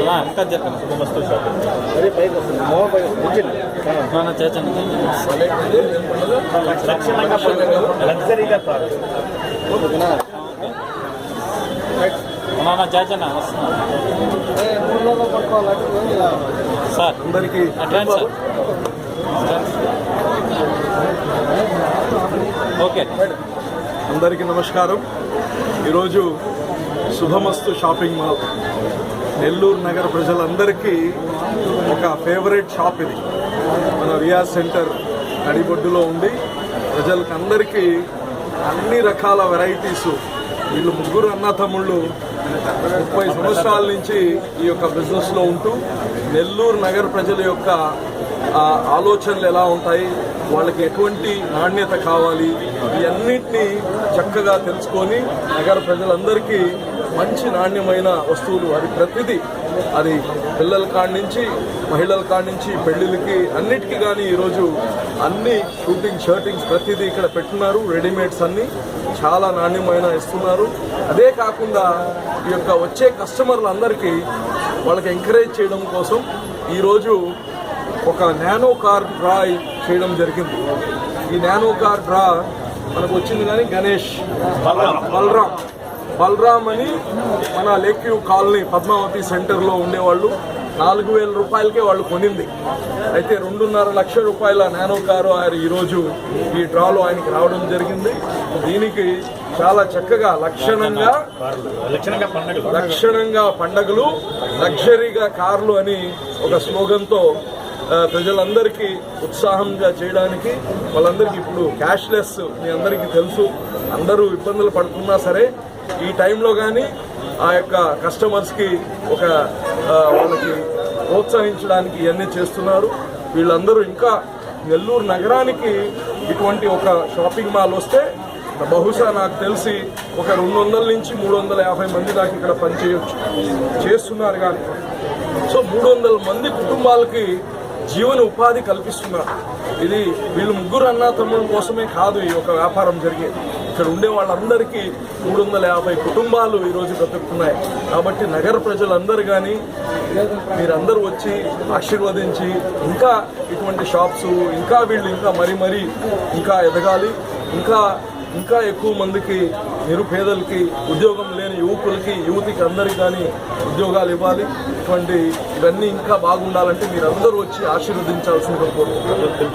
ఇంకా చెప్పండి శుభమస్తు షాపింగ్ చేచన్న వస్తున్నా సార్ అందరికీ ఓకే అందరికీ నమస్కారం. ఈరోజు శుభమస్తు షాపింగ్ మాల్ నెల్లూరు నగర ప్రజలందరికీ ఒక ఫేవరెట్ షాప్ ఇది. మన రియాజ్ సెంటర్ నడిబొడ్డులో ఉంది. ప్రజలకు అందరికీ అన్ని రకాల వెరైటీసు. వీళ్ళు ముగ్గురు అన్నతమ్ముళ్ళు 30 సంవత్సరాల నుంచి ఈ యొక్క బిజినెస్లో ఉంటూ నెల్లూరు నగర ప్రజల యొక్క ఆలోచనలు ఎలా ఉంటాయి, వాళ్ళకి ఎటువంటి నాణ్యత కావాలి, ఇవన్నిటినీ చక్కగా తెలుసుకొని నగర ప్రజలందరికీ మంచి నాణ్యమైన వస్తువులు, అది ప్రతిదీ, అది పిల్లల కాడి నుంచి మహిళల కాడి నుంచి పెళ్లిళ్ళకి అన్నిటికీ కానీ ఈరోజు అన్ని షూటింగ్ షర్టింగ్స్ ప్రతిదీ ఇక్కడ పెట్టున్నారు. రెడీమేడ్స్ అన్నీ చాలా నాణ్యమైన ఇస్తున్నారు. అదే కాకుండా ఈ యొక్క వచ్చే కస్టమర్లందరికీ వాళ్ళకి ఎంకరేజ్ చేయడం కోసం ఈరోజు ఒక నానో కార్ డ్రా చేయడం జరిగింది. ఈ నానో కార్ డ్రా మనకు వచ్చింది కానీ గణేష్ బలరామ్ అని మన లేక్ వ్యూ కాలనీ పద్మావతి సెంటర్లో ఉండేవాళ్ళు 4,000 రూపాయలకే వాళ్ళు కొనింది. అయితే 2.5 లక్షల రూపాయల నానో కారు ఆయన ఈరోజు ఈ డ్రాలో ఆయనకి రావడం జరిగింది. దీనికి చాలా చక్కగా లక్షణంగా పండగలు లగ్జరీగా కార్లు అని ఒక స్లోగన్తో ప్రజలందరికీ ఉత్సాహంగా చేయడానికి, వాళ్ళందరికీ ఇప్పుడు క్యాష్లెస్ మీ అందరికీ తెలుసు, అందరూ ఇబ్బందులు పడుతున్నా సరే ఈ టైంలో కానీ ఆ యొక్క కస్టమర్స్కి ఒక వాళ్ళకి ప్రోత్సహించడానికి ఇవన్నీ చేస్తున్నారు. వీళ్ళందరూ ఇంకా నెల్లూరు నగరానికి ఇటువంటి ఒక షాపింగ్ మాల్ వస్తే బహుశా నాకు తెలిసి ఒక 200 నుంచి 350 మంది దాకా ఇక్కడ పనిచేయచ్చు చేస్తున్నారు. కానీ సో 300 మంది కుటుంబాలకి జీవన ఉపాధి కల్పిస్తున్నారు. ఇది వీళ్ళు ముగ్గురు అన్నతమ్ముల కోసమే కాదు ఈ యొక్క వ్యాపారం జరిగేది. ఇక్కడ ఉండే వాళ్ళందరికీ 350 కుటుంబాలు ఈరోజు బ్రతుకుతున్నాయి. కాబట్టి నగర ప్రజలందరూ కానీ మీరందరూ వచ్చి ఆశీర్వదించి ఇంకా ఇటువంటి షాప్స్ ఇంకా వీళ్ళు ఇంకా మరీ ఇంకా ఎదగాలి, ఇంకా ఎక్కువ మందికి నిరుపేదలకి ఉద్యోగం లేని యువతికి అందరికీ కానీ ఉద్యోగాలు ఇవ్వాలి. ఇవన్నీ ఇంకా బాగుండాలంటే మీరందరూ వచ్చి ఆశీర్వదించాల్సిందిగా కోరుకుంటున్నాను.